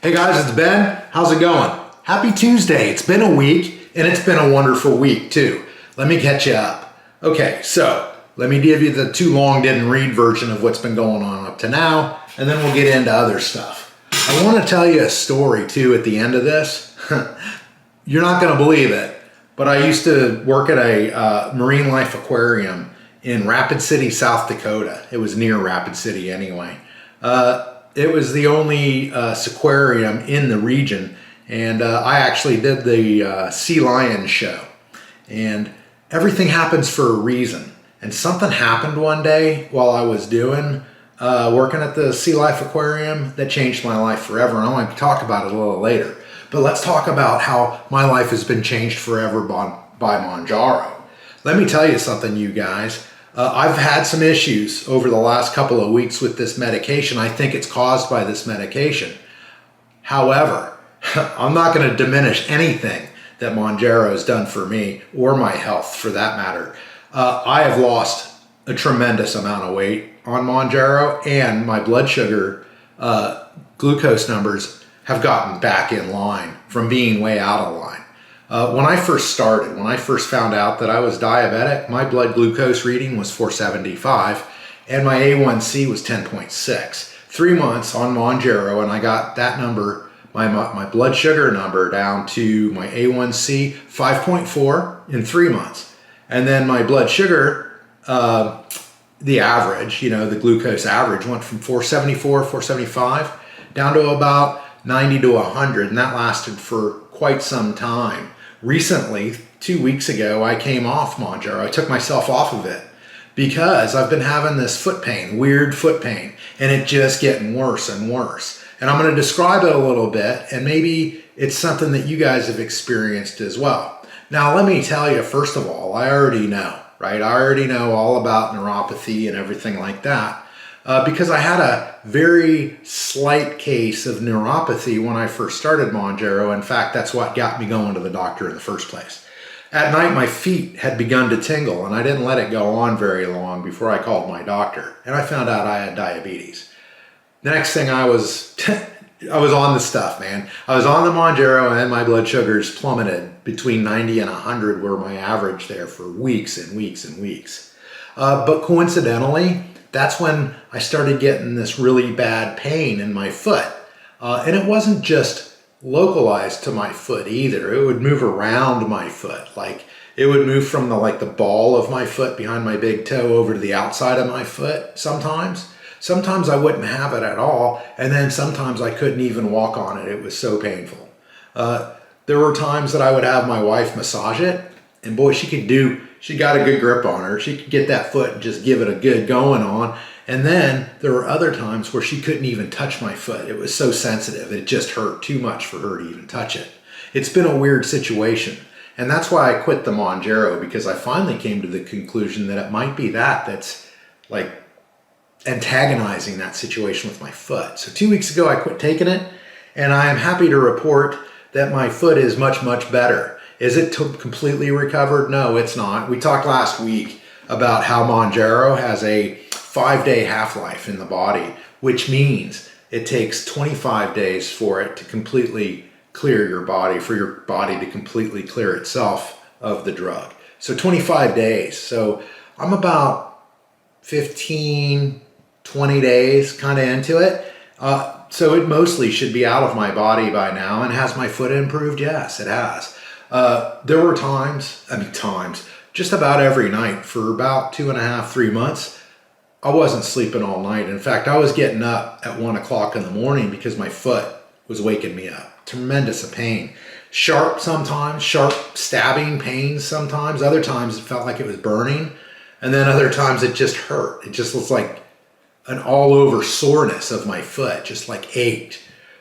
Hey guys, it's Ben. How's it going? Happy Tuesday. It's been a week, and it's been a wonderful week too. Let me catch you up. Okay, so let me give you the too long didn't read version of what's been going on up to now, and then we'll get into other stuff. I want to tell you a story too at the end of this. You're not going to believe it, but I used to work at a marine life aquarium in Rapid City, South Dakota. It was near Rapid City anyway. It was the only aquarium in the region, and I actually did the sea lion show. And everything happens for a reason. And something happened one day while I was doing working at the Sea Life Aquarium that changed my life forever. And I want to talk about it a little later. But let's talk about how my life has been changed forever by Mounjaro. Let me tell you something, you guys. I've had some issues over the last couple of weeks with this medication. I think it's caused by this medication. However, I'm not going to diminish anything that Mounjaro has done for me or my health for that matter. I have lost a tremendous amount of weight on Mounjaro, and my blood sugar glucose numbers have gotten back in line from being way out of line. When I first found out that I was diabetic, my blood glucose reading was 475 and my A1C was 10.6. 3 months on Mounjaro and I got that number, my blood sugar number, down to my A1C 5.4 in 3 months. And then my blood sugar, the average, the glucose average went from 474, 475 down to about 90 to 100, and that lasted for quite some time. Recently, 2 weeks ago, I came off Mounjaro. I took myself off of it because I've been having this foot pain, weird foot pain, and it just getting worse and worse. And I'm going to describe it a little bit, and maybe it's something that you guys have experienced as well. Now, let me tell you, first of all, I already know, right? I already know all about neuropathy and everything like that. Because I had a very slight case of neuropathy when I first started Mounjaro. In fact, that's what got me going to the doctor in the first place. At night, my feet had begun to tingle, and I didn't let it go on very long before I called my doctor, and I found out I had diabetes. The next thing I was on the stuff, man. I was on the Mounjaro, and my blood sugars plummeted between 90 and 100 were my average there for weeks and weeks and weeks. But coincidentally, that's when I started getting this really bad pain in my foot. And it wasn't just localized to my foot either. It would move around my foot. Like it would move from the ball of my foot behind my big toe over to the outside of my foot sometimes. Sometimes I wouldn't have it at all. And then sometimes I couldn't even walk on it. It was so painful. There were times that I would have my wife massage it, and boy, she got a good grip on her. She could get that foot and just give it a good going on. And then there were other times where she couldn't even touch my foot. It was so sensitive. It just hurt too much for her to even touch it. It's been a weird situation. And that's why I quit the Mounjaro, because I finally came to the conclusion that it might be that's like antagonizing that situation with my foot. So 2 weeks ago, I quit taking it, and I am happy to report that my foot is much, much better. Is it completely recovered? No, it's not. We talked last week about how Mounjaro has a 5-day half-life in the body, which means it takes 25 days for it to completely clear your body, for your body to completely clear itself of the drug. So 25 days. So I'm about 15, 20 days kind of into it. So it mostly should be out of my body by now. And has my foot improved? Yes, it has. There were times, just about every night for about 2.5, 3 months, I wasn't sleeping all night. In fact, I was getting up at 1 o'clock in the morning because my foot was waking me up. Tremendous pain. Sharp sometimes, sharp stabbing pains sometimes. Other times it felt like it was burning. And then other times it just hurt. It just was like an all over soreness of my foot, just like ached.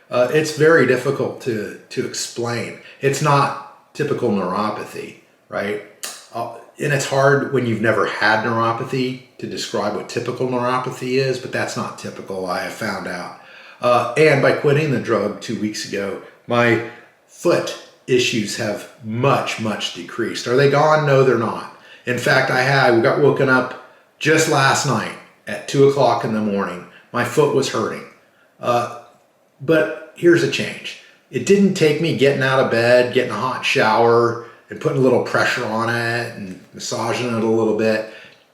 It's very difficult to explain. It's not typical neuropathy, right? And it's hard when you've never had neuropathy to describe what typical neuropathy is, but that's not typical, I have found out. And by quitting the drug 2 weeks ago, my foot issues have much, much decreased. Are they gone? No, they're not. In fact, we got woken up just last night at 2 o'clock in the morning. My foot was hurting. But here's a change. It didn't take me getting out of bed, getting a hot shower, and putting a little pressure on it and massaging it a little bit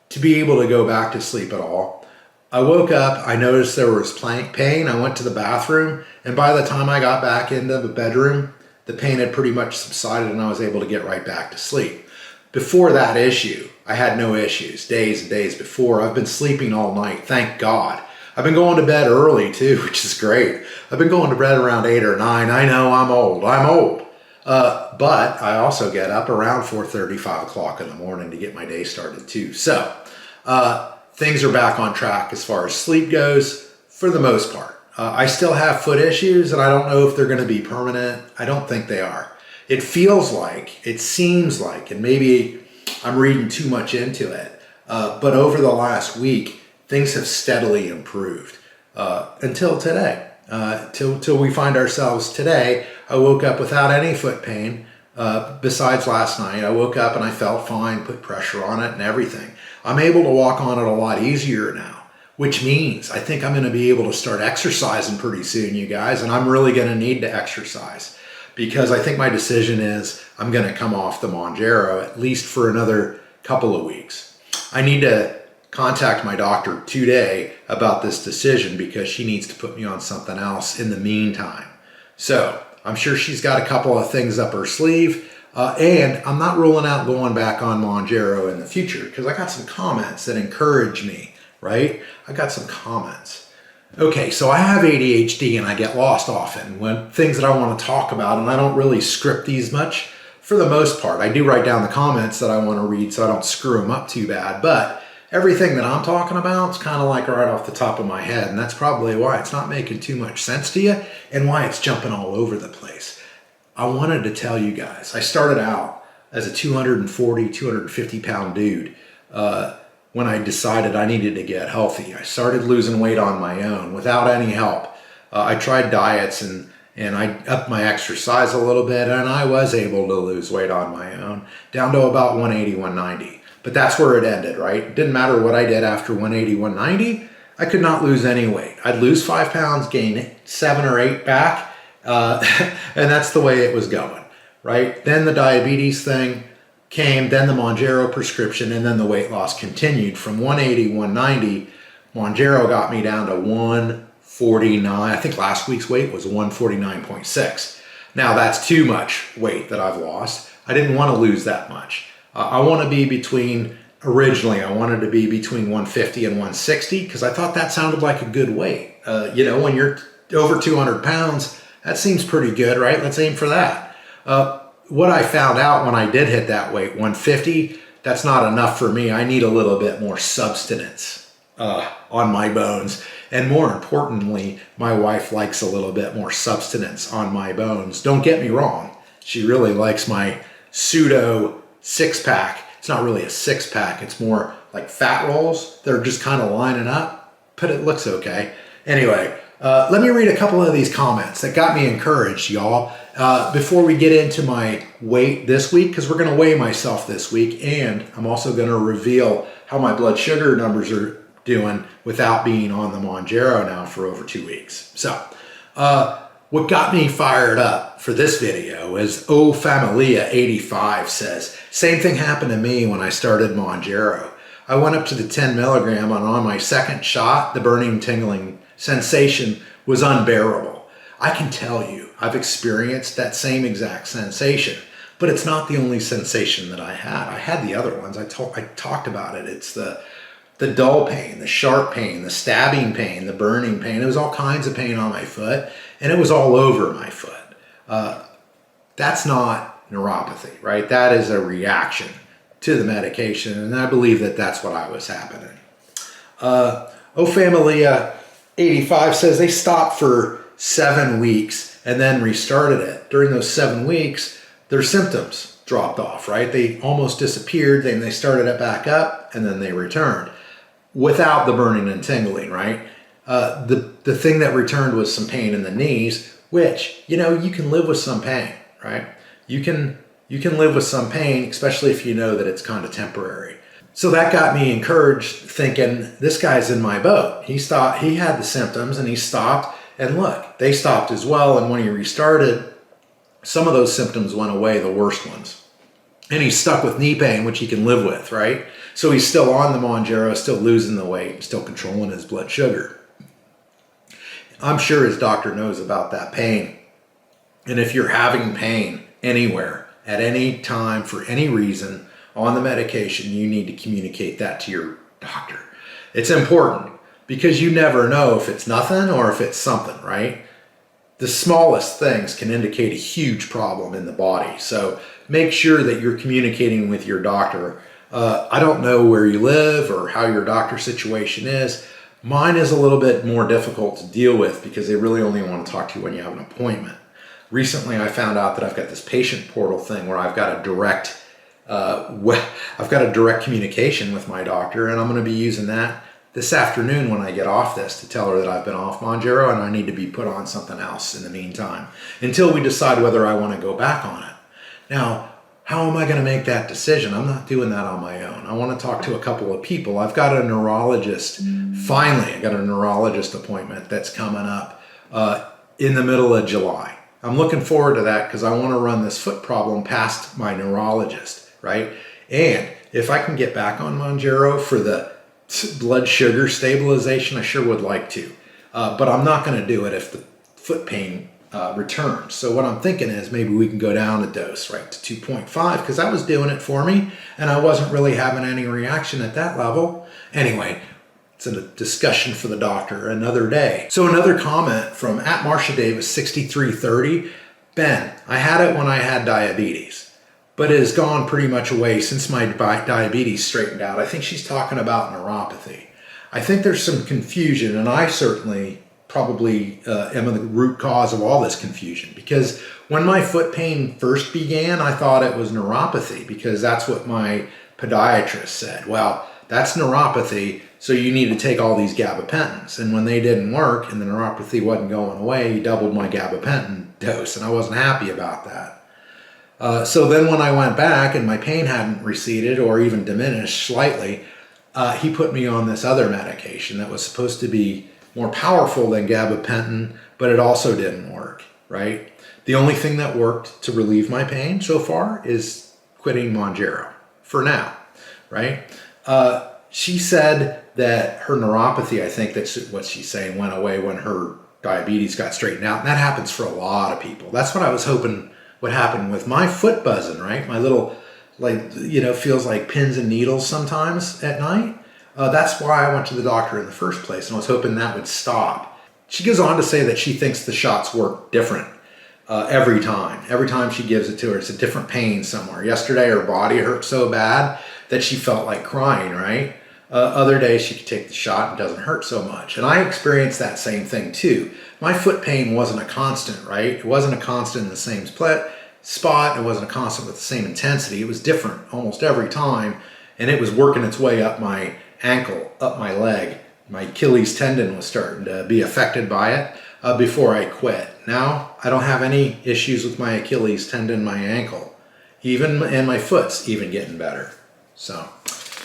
to be able to go back to sleep at all. I woke up, I noticed there was pain. I went to the bathroom, and by the time I got back into the bedroom, the pain had pretty much subsided and I was able to get right back to sleep. Before that issue, I had no issues. Days and days before, I've been sleeping all night, thank God. I've been going to bed early too, which is great. I've been going to bed around 8 or 9. I know I'm old. But I also get up around 4:30, 5 o'clock in the morning to get my day started too. So things are back on track as far as sleep goes for the most part. I still have foot issues and I don't know if they're going to be permanent. I don't think they are. It feels like, it seems like, and maybe I'm reading too much into it, but over the last week, things have steadily improved until today. Till we find ourselves today. I woke up without any foot pain besides last night. I woke up and I felt fine, put pressure on it and everything. I'm able to walk on it a lot easier now, which means I think I'm going to be able to start exercising pretty soon, you guys, and I'm really going to need to exercise because I think my decision is I'm going to come off the Mounjaro at least for another couple of weeks. I need to contact my doctor today about this decision because she needs to put me on something else in the meantime. So I'm sure she's got a couple of things up her sleeve, and I'm not ruling out going back on Mounjaro in the future because I got some comments that encourage me, right? I got some comments. Okay, so I have ADHD and I get lost often when things that I want to talk about, and I don't really script these much for the most part. I do write down the comments that I want to read so I don't screw them up too bad, but everything that I'm talking about is kind of like right off the top of my head, and that's probably why it's not making too much sense to you and why it's jumping all over the place. I wanted to tell you guys, I started out as a 240, 250 pound dude when I decided I needed to get healthy. I started losing weight on my own without any help. I tried diets and I upped my exercise a little bit, and I was able to lose weight on my own down to about 180, 190. But that's where it ended, right? It didn't matter what I did after 180, 190. I could not lose any weight. I'd lose 5 pounds, gain 7 or 8 back, and that's the way it was going, right? Then the diabetes thing came, then the Mounjaro prescription, and then the weight loss continued from 180, 190. Mounjaro got me down to 149. I think last week's weight was 149.6. Now that's too much weight that I've lost. I didn't want to lose that much. I want to be between, originally I wanted to be between 150 and 160 because I thought that sounded like a good weight. When you're over 200 pounds, that seems pretty good, right? Let's aim for that. What I found out when I did hit that weight, 150, that's not enough for me. I need a little bit more substance on my bones. And more importantly, my wife likes a little bit more substance on my bones. Don't get me wrong. She really likes my pseudo 6-pack. It's not really a 6-pack. It's more like fat rolls. They're just kind of lining up, but it looks okay. Anyway, let me read a couple of these comments that got me encouraged, y'all, before we get into my weight this week, because we're going to weigh myself this week, and I'm also going to reveal how my blood sugar numbers are doing without being on the Mounjaro now for over 2 weeks. So, what got me fired up for this video is Familia85 says, same thing happened to me when I started Mounjaro. I went up to the 10 milligram, and on my second shot, the burning, tingling sensation was unbearable. I can tell you, I've experienced that same exact sensation, but it's not the only sensation that I had. I had the other ones. I talked about it. It's the dull pain, the sharp pain, the stabbing pain, the burning pain. It was all kinds of pain on my foot, and it was all over my foot. That's not neuropathy, right? That is a reaction to the medication, and I believe that that's what I was happening. Familia85 says they stopped for 7 weeks and then restarted it. During those 7 weeks, their symptoms dropped off, right? They almost disappeared, then they started it back up, and then they returned without the burning and tingling, right? The thing that returned was some pain in the knees, which, you can live with some pain, right? You can live with some pain, especially if you know that it's kind of temporary. So that got me encouraged, thinking this guy's in my boat. He had the symptoms and he stopped, And look, they stopped as well. And when he restarted, some of those symptoms went away, the worst ones. And he's stuck with knee pain, which he can live with, right? So he's still on the Mounjaro, still losing the weight, still controlling his blood sugar. I'm sure his doctor knows about that pain. And if you're having pain anywhere, at any time, for any reason, on the medication, you need to communicate that to your doctor. It's important because you never know if it's nothing or if it's something, right? The smallest things can indicate a huge problem in the body. So make sure that you're communicating with your doctor. I don't know where you live or how your doctor situation is. Mine is a little bit more difficult to deal with because they really only want to talk to you when you have an appointment. Recently, I found out that I've got this patient portal thing where I've got a direct communication with my doctor, and I'm going to be using that this afternoon when I get off this to tell her that I've been off Mounjaro and I need to be put on something else in the meantime until we decide whether I want to go back on it. Now, how am I going to make that decision? I'm not doing that on my own. I want to talk to a couple of people. I've got a neurologist. Finally, I got a neurologist appointment that's coming up in the middle of July. I'm looking forward to that because I want to run this foot problem past my neurologist, right? And if I can get back on Mounjaro for the blood sugar stabilization, I sure would like to. But I'm not going to do it if the foot pain returns. So what I'm thinking is maybe we can go down a dose, right, to 2.5, because that was doing it for me, and I wasn't really having any reaction at that level. Anyway, it's a discussion for the doctor another day. So another comment from @MarshaDavis6330. Ben, I had it when I had diabetes, but it has gone pretty much away since my diabetes straightened out. I think she's talking about neuropathy. I think there's some confusion, and I certainly probably am the root cause of all this confusion, because when my foot pain first began, I thought it was neuropathy because that's what my podiatrist said. Well, that's neuropathy, so you need to take all these gabapentins. And when they didn't work and the neuropathy wasn't going away, he doubled my gabapentin dose, and I wasn't happy about that. So then when I went back and my pain hadn't receded or even diminished slightly, he put me on this other medication that was supposed to be more powerful than gabapentin, but it also didn't work, right? The only thing that worked to relieve my pain so far is quitting Mounjaro, for now, right? She said that her neuropathy, I think that's what she's saying, went away when her diabetes got straightened out. And that happens for a lot of people. That's what I was hoping would happen with my foot buzzing, right? My little, feels like pins and needles sometimes at night. That's why I went to the doctor in the first place, and I was hoping that would stop. She goes on to say that she thinks the shots work different every time. Every time she gives it to her, it's a different pain somewhere. Yesterday, her body hurt so bad that she felt like crying, right? Other days, she could take the shot and it doesn't hurt so much. And I experienced that same thing too. My foot pain wasn't a constant, right? It wasn't a constant in the same spot. It wasn't a constant with the same intensity. It was different almost every time, and it was working its way up my ankle, up my leg. My Achilles tendon was starting to be affected by it before I quit. Now, I don't have any issues with my Achilles tendon, my ankle, and my foot's even getting better. So,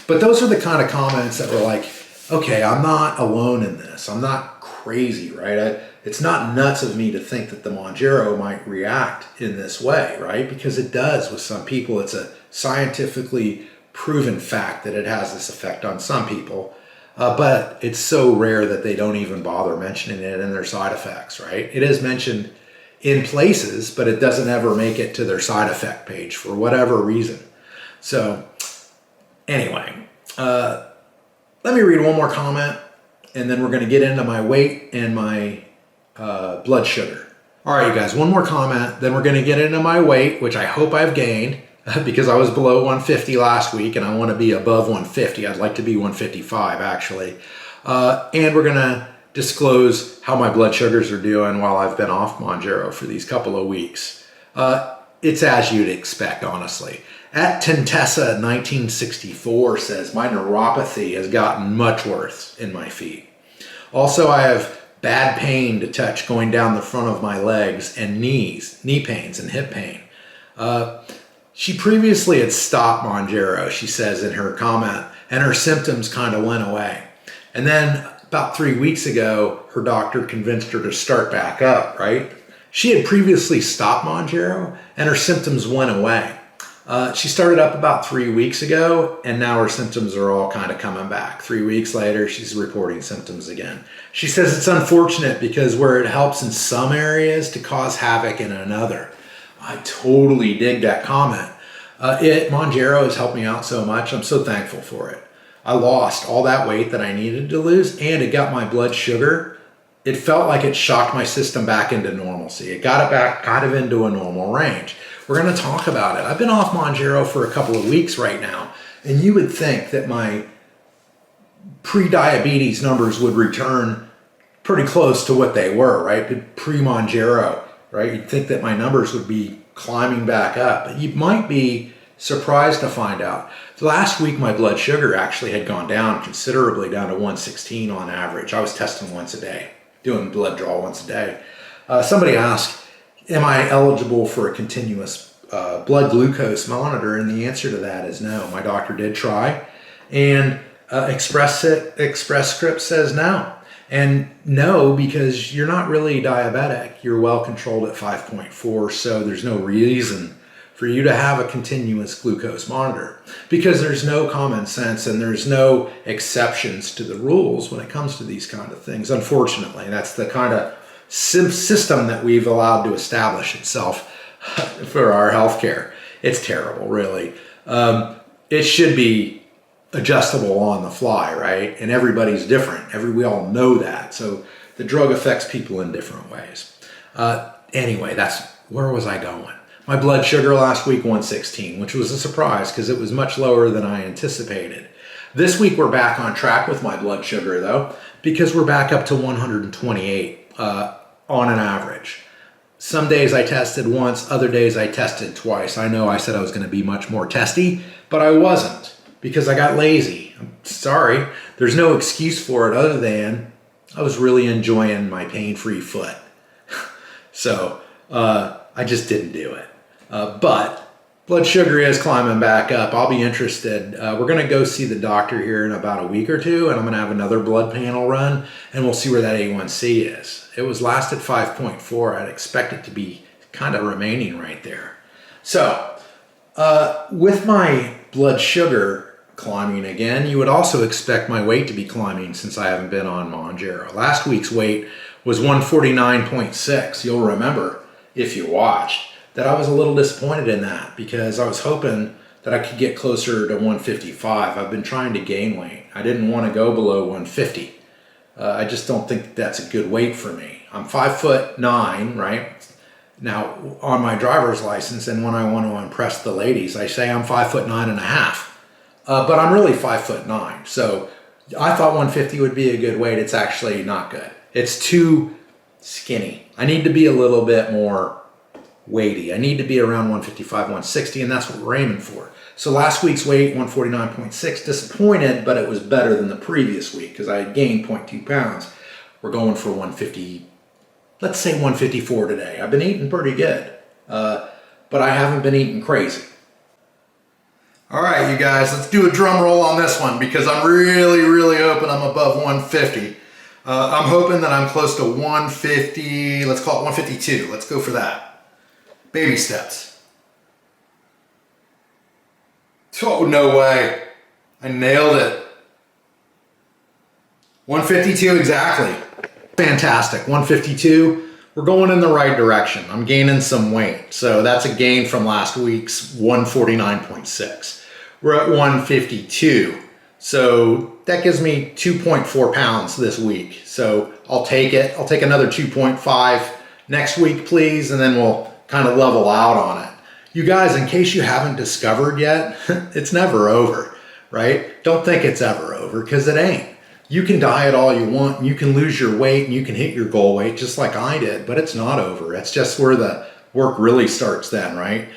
but those are the kind of comments that were like, okay, I'm not alone in this. I'm not crazy, right? It's not nuts of me to think that the Mounjaro might react in this way, right? Because it does with some people. It's a scientifically proven fact that it has this effect on some people, but it's so rare that they don't even bother mentioning it in their side effects, right? It is mentioned in places, but it doesn't ever make it to their side effect page for whatever reason. So anyway, let me read one more comment, and then we're going to get into my weight and my blood sugar. All right, you guys, one more comment, then we're going to get into my weight, which I hope I've gained, because I was below 150 last week and I want to be above 150. I'd like to be 155 actually. And we're going to disclose how my blood sugars are doing while I've been off Mounjaro for these couple of weeks. It's as you'd expect, honestly. @Tentessa1964 says, my neuropathy has gotten much worse in my feet. Also, I have bad pain to touch going down the front of my legs and knees, knee pains and hip pain. She previously had stopped Mounjaro, she says in her comment, and her symptoms kind of went away. And then about 3 weeks ago, her doctor convinced her to start back up, right? She had previously stopped Mounjaro and her symptoms went away. She started up about 3 weeks ago and now her symptoms are all kind of coming back. 3 weeks later, she's reporting symptoms again. She says it's unfortunate because where it helps in some areas to cause havoc in another. I totally dig that comment. Mounjaro has helped me out so much. I'm so thankful for it. I lost all that weight that I needed to lose and it got my blood sugar. It felt like it shocked my system back into normalcy. It got it back kind of into a normal range. We're going to talk about it. I've been off Mounjaro for a couple of weeks right now, and you would think that my pre-diabetes numbers would return pretty close to what they were, right? Pre-Mounjaro, right? You'd think that my numbers would be climbing back up. But you might be surprised to find out. Last week, my blood sugar actually had gone down considerably, down to 116 on average. I was testing once a day, doing blood draw once a day. Somebody asked, am I eligible for a continuous blood glucose monitor? And the answer to that is no. My doctor did try, and Express Scripts says no. And no, because you're not really diabetic. You're well controlled at 5.4, so there's no reason for you to have a continuous glucose monitor because there's no common sense and there's no exceptions to the rules when it comes to these kind of things. Unfortunately, that's the kind of system that we've allowed to establish itself for our healthcare. It's terrible, really. It should be adjustable on the fly, right? And everybody's different. We all know that. So the drug affects people in different ways. Anyway, where was I going? My blood sugar last week, 116, which was a surprise because it was much lower than I anticipated. This week, we're back on track with my blood sugar, though, because we're back up to 128 on an average. Some days I tested once, other days I tested twice. I know I said I was going to be much more testy, but I wasn't because I got lazy. I'm sorry. There's no excuse for it other than I was really enjoying my pain-free foot. So I just didn't do it. But blood sugar is climbing back up. I'll be interested. We're going to go see the doctor here in about a week or two, and I'm going to have another blood panel run, and we'll see where that A1C is. It was last at 5.4. I'd expect it to be kind of remaining right there. So with my blood sugar climbing again, you would also expect my weight to be climbing since I haven't been on Mounjaro. Last week's weight was 149.6. You'll remember, if you watched, that I was a little disappointed in that because I was hoping that I could get closer to 155. I've been trying to gain weight. I didn't want to go below 150. I just don't think that's a good weight for me. I'm 5'9", right? Now, on my driver's license, and when I want to impress the ladies, I say I'm 5'9.5". But I'm really 5'9". So I thought 150 would be a good weight. It's actually not good. It's too skinny. I need to be a little bit more weighty. I need to be around 155, 160, and that's what we're aiming for. So last week's weight, 149.6, disappointed, but it was better than the previous week because I had gained 0.2 pounds. We're going for 150, let's say 154 today. I've been eating pretty good, but I haven't been eating crazy. All right, you guys, let's do a drum roll on this one because I'm really, really hoping I'm above 150. I'm hoping that I'm close to 150, let's call it 152. Let's go for that. Baby steps. Oh, no way. I nailed it. 152 exactly. Fantastic. 152. We're going in the right direction. I'm gaining some weight. So that's a gain from last week's 149.6. We're at 152. So that gives me 2.4 pounds this week. So I'll take it. I'll take another 2.5 next week, please, and then we'll kind of level out on it. You guys, in case you haven't discovered yet, it's never over, right? Don't think it's ever over because it ain't. You can diet all you want and you can lose your weight and you can hit your goal weight just like I did, but it's not over. It's just where the work really starts then, right?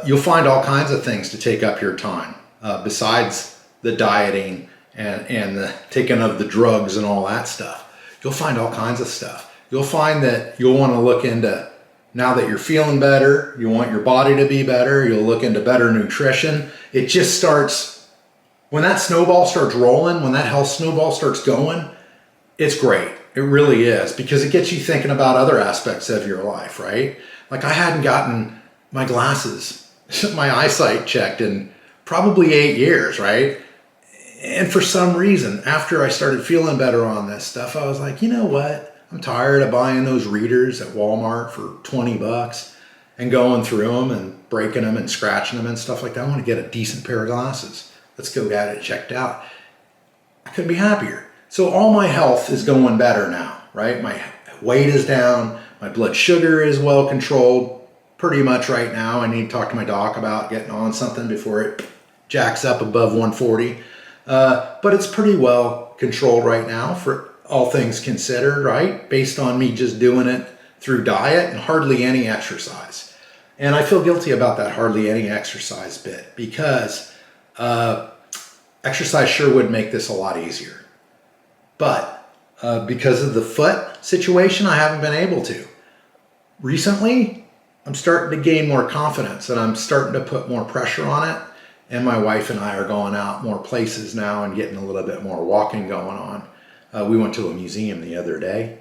You'll find all kinds of things to take up your time besides the dieting and the taking of the drugs and all that stuff. You'll find all kinds of stuff. You'll find that you'll want to look into, now that you're feeling better, you want your body to be better, you'll look into better nutrition. It just starts, when that snowball starts rolling, when that health snowball starts going, it's great. It really is, because it gets you thinking about other aspects of your life, right? Like I hadn't gotten my glasses, my eyesight checked in probably 8 years, right? And for some reason, after I started feeling better on this stuff, I was like, you know what? I'm tired of buying those readers at Walmart for 20 bucks and going through them and breaking them and scratching them and stuff like that. I want to get a decent pair of glasses. Let's go get it checked out. I couldn't be happier. So all my health is going better now, right? My weight is down. My blood sugar is well controlled pretty much right now. I need to talk to my doc about getting on something before it jacks up above 140. But it's pretty well controlled right now for all things considered, right? Based on me just doing it through diet and hardly any exercise. And I feel guilty about that hardly any exercise bit, because exercise sure would make this a lot easier. But because of the foot situation, I haven't been able to. Recently, I'm starting to gain more confidence and I'm starting to put more pressure on it. And my wife and I are going out more places now and getting a little bit more walking going on. We went to a museum the other day.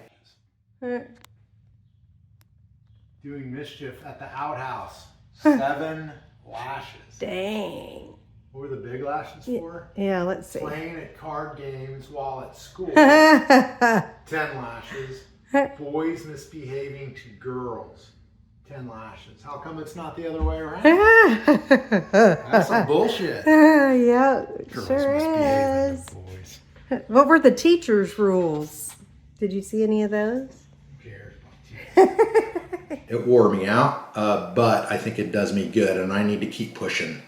Doing mischief at the outhouse. 7 lashes. Dang. What were the big lashes for? Yeah, let's see. Playing at card games while at school. 10 lashes. Boys misbehaving to girls. 10 lashes. How come it's not the other way around? That's some bullshit. Yeah, Girls sure misbehaving is. to boys. What were the teacher's rules? Did you see any of those? Who cares about teachers? It wore me out, but I think it does me good, and I need to keep pushing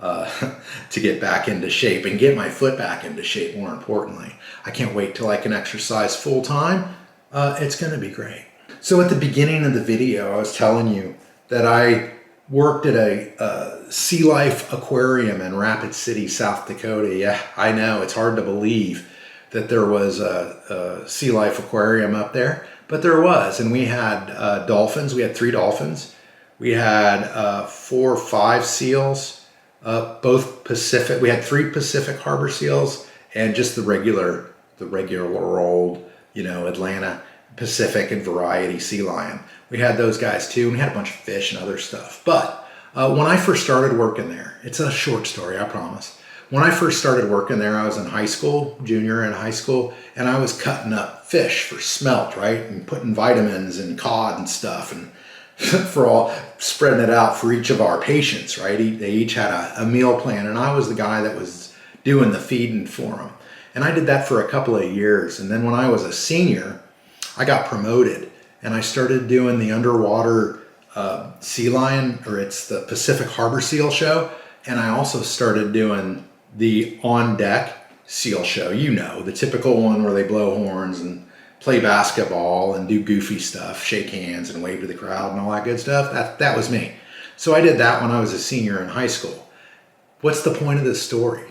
to get back into shape and get my foot back into shape, more importantly. I can't wait till I can exercise full time. It's going to be great. So at the beginning of the video, I was telling you that I worked at a sea life aquarium in Rapid City, South Dakota. Yeah, I know, it's hard to believe that there was a sea life aquarium up there, but there was. And we had dolphins. We had 3 dolphins. We had 4 or 5 seals, both Pacific. We had 3 Pacific harbor seals and just the regular old, Atlanta Pacific and variety sea lion. We had those guys too, and we had a bunch of fish and other stuff. But when I first started working there, it's a short story, I promise. When I first started working there, I was in high school, junior in high school, and I was cutting up fish for smelt, right? And putting vitamins and cod and stuff, and for all, spreading it out for each of our patients, right? They each had a meal plan, and I was the guy that was doing the feeding for them. And I did that for a couple of years. And then when I was a senior, I got promoted and I started doing the underwater sea lion, or it's the Pacific Harbor Seal Show. And I also started doing the on deck seal show, the typical one where they blow horns and play basketball and do goofy stuff, shake hands and wave to the crowd and all that good stuff. That was me. So I did that when I was a senior in high school. What's the point of this story?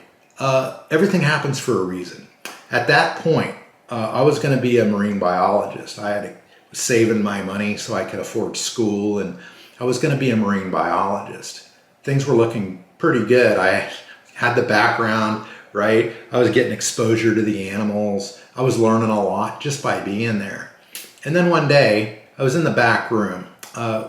Everything happens for a reason. At that point, I was going to be a marine biologist. I was saving my money so I could afford school, and I was going to be a marine biologist. Things were looking pretty good. I had the background, right? I was getting exposure to the animals. I was learning a lot just by being there. And then one day, I was in the back room.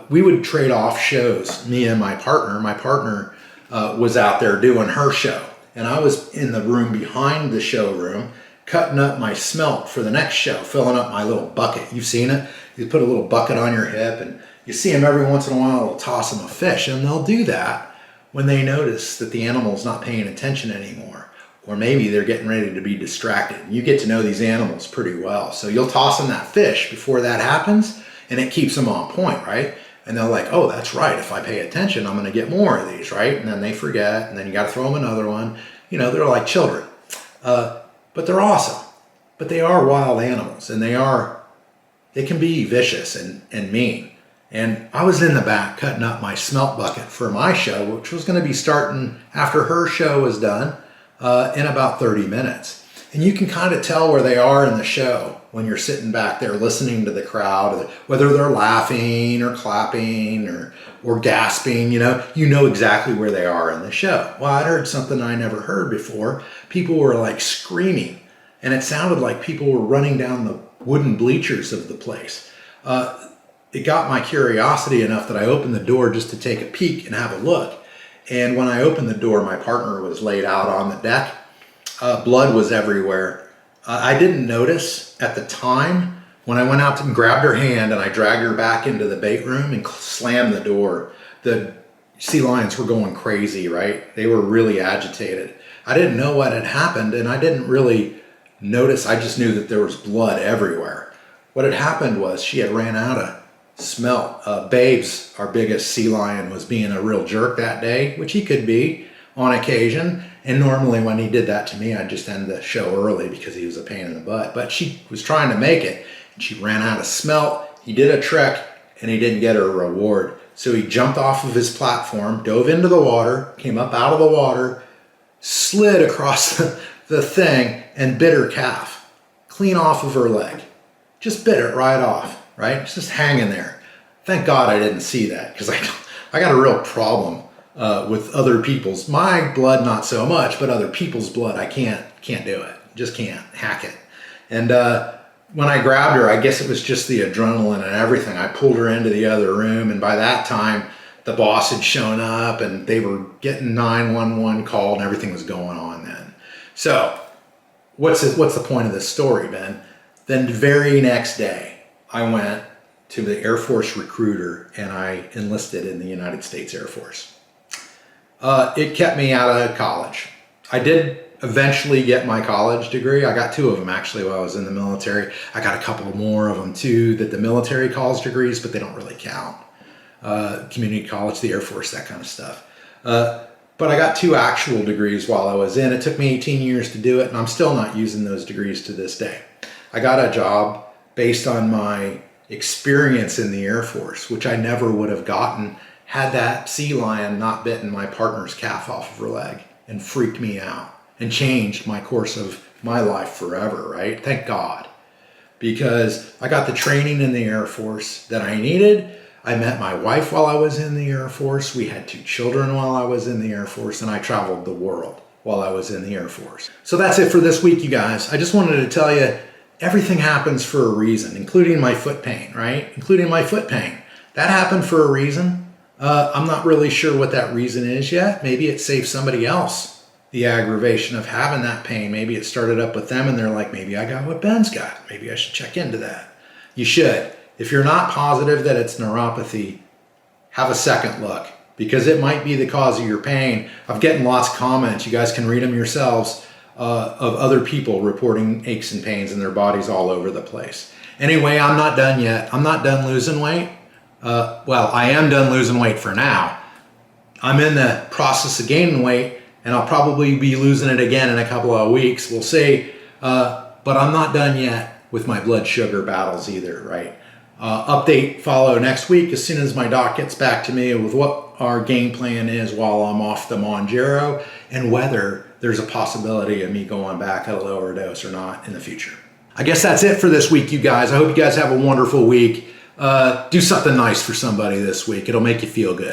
We would trade off shows, me and my partner. My partner was out there doing her show, and I was in the room behind the showroom, cutting up my smelt for the next show, filling up my little bucket. You've seen it? You put a little bucket on your hip, and you see them every once in a while, they'll toss them a fish, and they'll do that when they notice that the animal's not paying attention anymore, or maybe they're getting ready to be distracted. You get to know these animals pretty well, so you'll toss them that fish before that happens, and it keeps them on point, right? And they're like, oh, that's right, if I pay attention, I'm gonna get more of these, right? And then they forget, and then you gotta throw them another one. They're like children. But they're awesome. But they are wild animals, and they can be vicious and mean. And I was in the back cutting up my smelt bucket for my show, which was going to be starting after her show was done in about 30 minutes. And you can kind of tell where they are in the show when you're sitting back there listening to the crowd, whether they're laughing or clapping or gasping, you know exactly where they are in the show. Well, I'd heard something I never heard before. People were like screaming and it sounded like people were running down the wooden bleachers of the place. It got my curiosity enough that I opened the door just to take a peek and have a look. And when I opened the door, my partner was laid out on the deck. Blood was everywhere. I didn't notice at the time. When I went out and grabbed her hand and I dragged her back into the bait room and slammed the door, the sea lions were going crazy, right? They were really agitated. I didn't know what had happened, and I didn't really notice. I just knew that there was blood everywhere. What had happened was she had ran out of smelt. Babes, our biggest sea lion, was being a real jerk that day, which he could be on occasion. And normally when he did that to me, I'd just end the show early because he was a pain in the butt. But she was trying to make it, and she ran out of smelt. He did a trick, and he didn't get her a reward. So he jumped off of his platform, dove into the water, came up out of the water, slid across the thing, and bit her calf, clean off of her leg. Just bit it right off, right? It's just hanging there. Thank God I didn't see that, because I got a real problem with other people's, my blood not so much, but other people's blood, I can't do it. Just can't hack it. And when I grabbed her, I guess it was just the adrenaline and everything. I pulled her into the other room, and by that time, the boss had shown up, and they were getting 911 called, and everything was going on then. So, what's the point of this story, Ben? Then the very next day, I went to the Air Force recruiter, and I enlisted in the United States Air Force. It kept me out of college. I did eventually get my college degree. I got 2 of them actually while I was in the military. I got a couple more of them too that the military calls degrees, but they don't really count. Community college, the Air Force, that kind of stuff. But I got 2 actual degrees while I was in. It took me 18 years to do it, and I'm still not using those degrees to this day. I got a job based on my experience in the Air Force, which I never would have gotten had that sea lion not bitten my partner's calf off of her leg and freaked me out and changed my course of my life forever, right? Thank God. Because I got the training in the Air Force that I needed. I met my wife while I was in the Air Force. We had 2 children while I was in the Air Force, and I traveled the world while I was in the Air Force. So that's it for this week, you guys. I just wanted to tell you, everything happens for a reason, including my foot pain, right? Including my foot pain. That happened for a reason. I'm not really sure what that reason is yet. Maybe it saved somebody else the aggravation of having that pain. Maybe it started up with them and they're like, maybe I got what Ben's got. Maybe I should check into that. You should. If you're not positive that it's neuropathy, have a second look, because it might be the cause of your pain. I'm getting lots of comments. You guys can read them yourselves of other people reporting aches and pains in their bodies all over the place. Anyway, I'm not done yet. I'm not done losing weight. Well, I am done losing weight for now. I'm in the process of gaining weight, and I'll probably be losing it again in a couple of weeks. We'll see. But I'm not done yet with my blood sugar battles either, right? Update follow next week as soon as my doc gets back to me with what our game plan is while I'm off the Mounjaro, and whether there's a possibility of me going back at a lower dose or not in the future. I guess that's it for this week, you guys. I hope you guys have a wonderful week. Do something nice for somebody this week. It'll make you feel good.